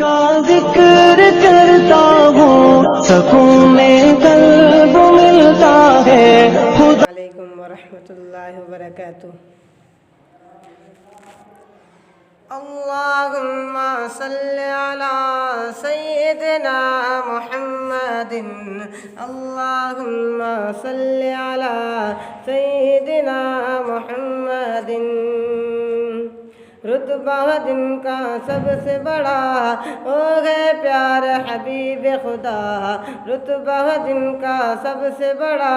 کا ذکر کرتا ہوں سکون قلب ملتا ہے خدا علیکم ورحمۃ اللہ وبرکاتہ۔ اللہم صلی علی سیدنا محمد، اللہم صلی علی سیدنا محمد۔ رتبہ جن کا سب سے بڑا ہو گئے پیار حبیب خدا، رتبہ جن کا سب سے بڑا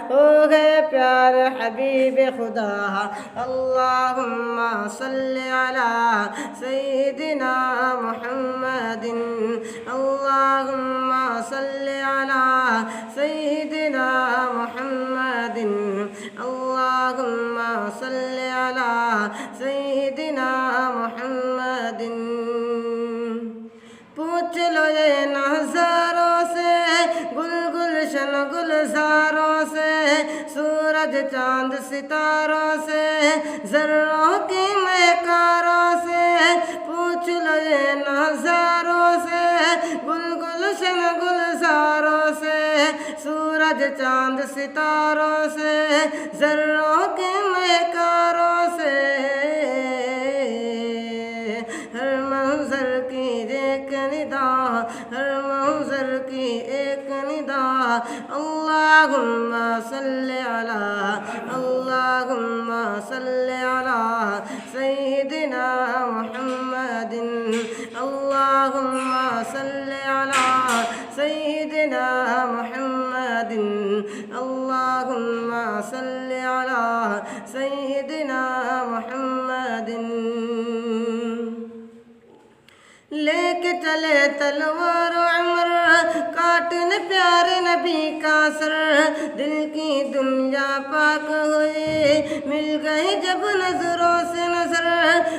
ہو گئے پیار حبیب خدا۔ اللہم صلی علی سیدنا محمد، اللہم صلی علی سیدنا محمد، اللہم صلی علی سیدنا محمد۔ پوچھ لو یہ نظاروں سے، گل گلشن گلزاروں سے، سورج چاند ستاروں سے، ذروں کی مہکاروں سے۔ پوچھ لو یہ نظاروں سے، گل گلشن گلزاروں سے، سورج چاند ستاروں سے، ذروں کی مہکاروں سے۔ ہر منظر کی ایک ندا، ہر منظر کی ایک ندا، اللہم صلی علی، اللہم صلی علی سیدنا محمد، اللہم صلی علی سیدنا محمد، اللہم صلی علی سیدنا محمد۔ لے کے چلے تلوار و عمر، کاٹنے پیارے نبی کا سر، دل کی دنیا پاک ہوئی مل گئی جب نظروں سے نظر۔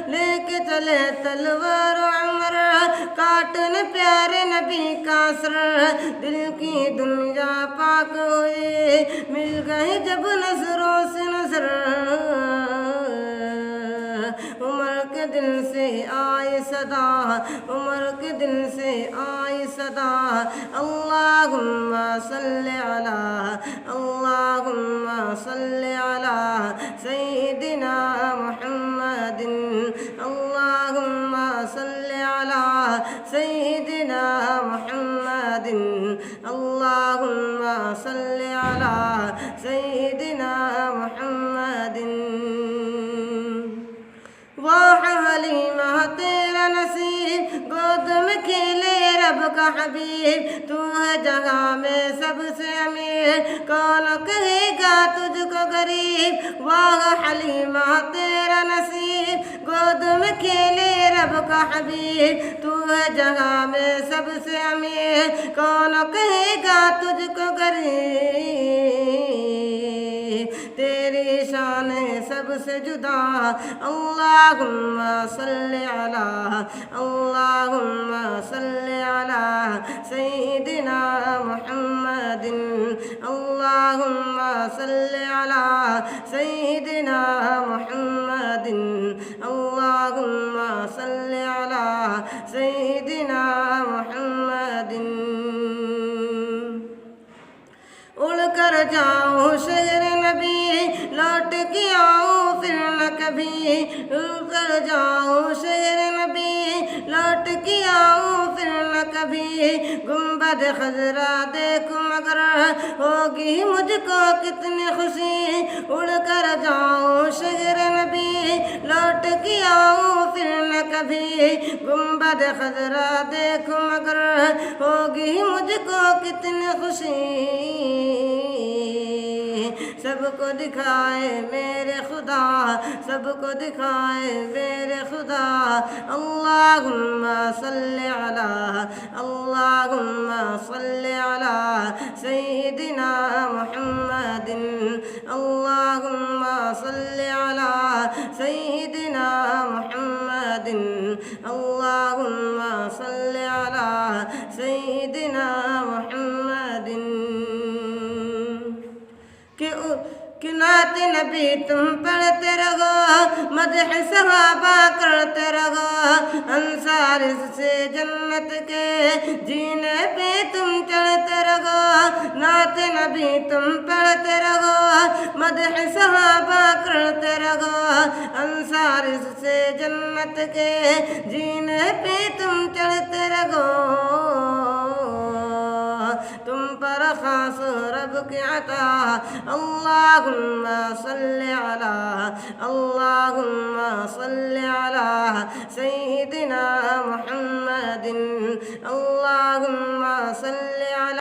لے کے چلے تلوار و عمر، کاٹنے پیارے نبی کا سر، دل کی دنیا پاک ہوئی مل گئی جب نظروں سے نظر۔ عمر کے دل سے آئی صدا، عمر کے دل سے آئی صدا، اللہم صلی علی، اللہم صلی علی سیدنا محمد، اللہم صلی علی سیدنا محمد، اللہم صلی علی سیدنا محمد۔ واہ حلیمہ تیرا نصیب، گود میں کھیلے رب کا حبیب، تو ہے جہاں میں سب سے امیر، کون کہے گا تجھ کو غریب۔ واہ حلیمہ تیرا نصیب، گود میں کھیلے رب کا حبیب، تو ہے جہاں میں سب سے امیر، کون کہے گا تجھ کو غریب۔ تیری شان ہے سب سے جدا، اللہم صلی علی، اللہم صلی علی سیدنا محمد، اللہم صلی علی سیدنا محمد، اللہم صلی علی سیدنا محمد۔ اڑ کر جاؤں شہر نبی، لوٹ کے آؤں پھر نہ کبھی، اڑ کر جاؤں شہر نبی، لوٹ کے آؤں پھر نہ کبھی، گنبد خضرا دیکھوں مگر ہوگی مجھ کو کتنی خوشی۔ اڑ کر جاؤں شہر نبی، لوٹ کے آؤں پھر نہ کبھی، گنبد خضرا دیکھوں مگر ہوگی مجھ کو کتنی خوشی۔ سب کو دکھائے میرے خدا، سب کو دکھائے میرے خدا، اللہم صلی علی، اللہم صلی علی سیدنا محمد، اللہم صلی علی سیدنا محمد، اللہم صلی علی سیدنا محمد۔ کہ نہ نعت نبی تم پڑھتے رہو مدح صحابہ کرتے رہو انصار سے جنت کے جینے پہ تم چڑھتے رہو نعت نبی تم پڑھتے رہو مدح صحابہ کرتے رہو انصار سے جنت کے جینے پہ تم چڑھتے رہو تم پر خاص رب کی عطا اللہم صلی علی سیدنا محمد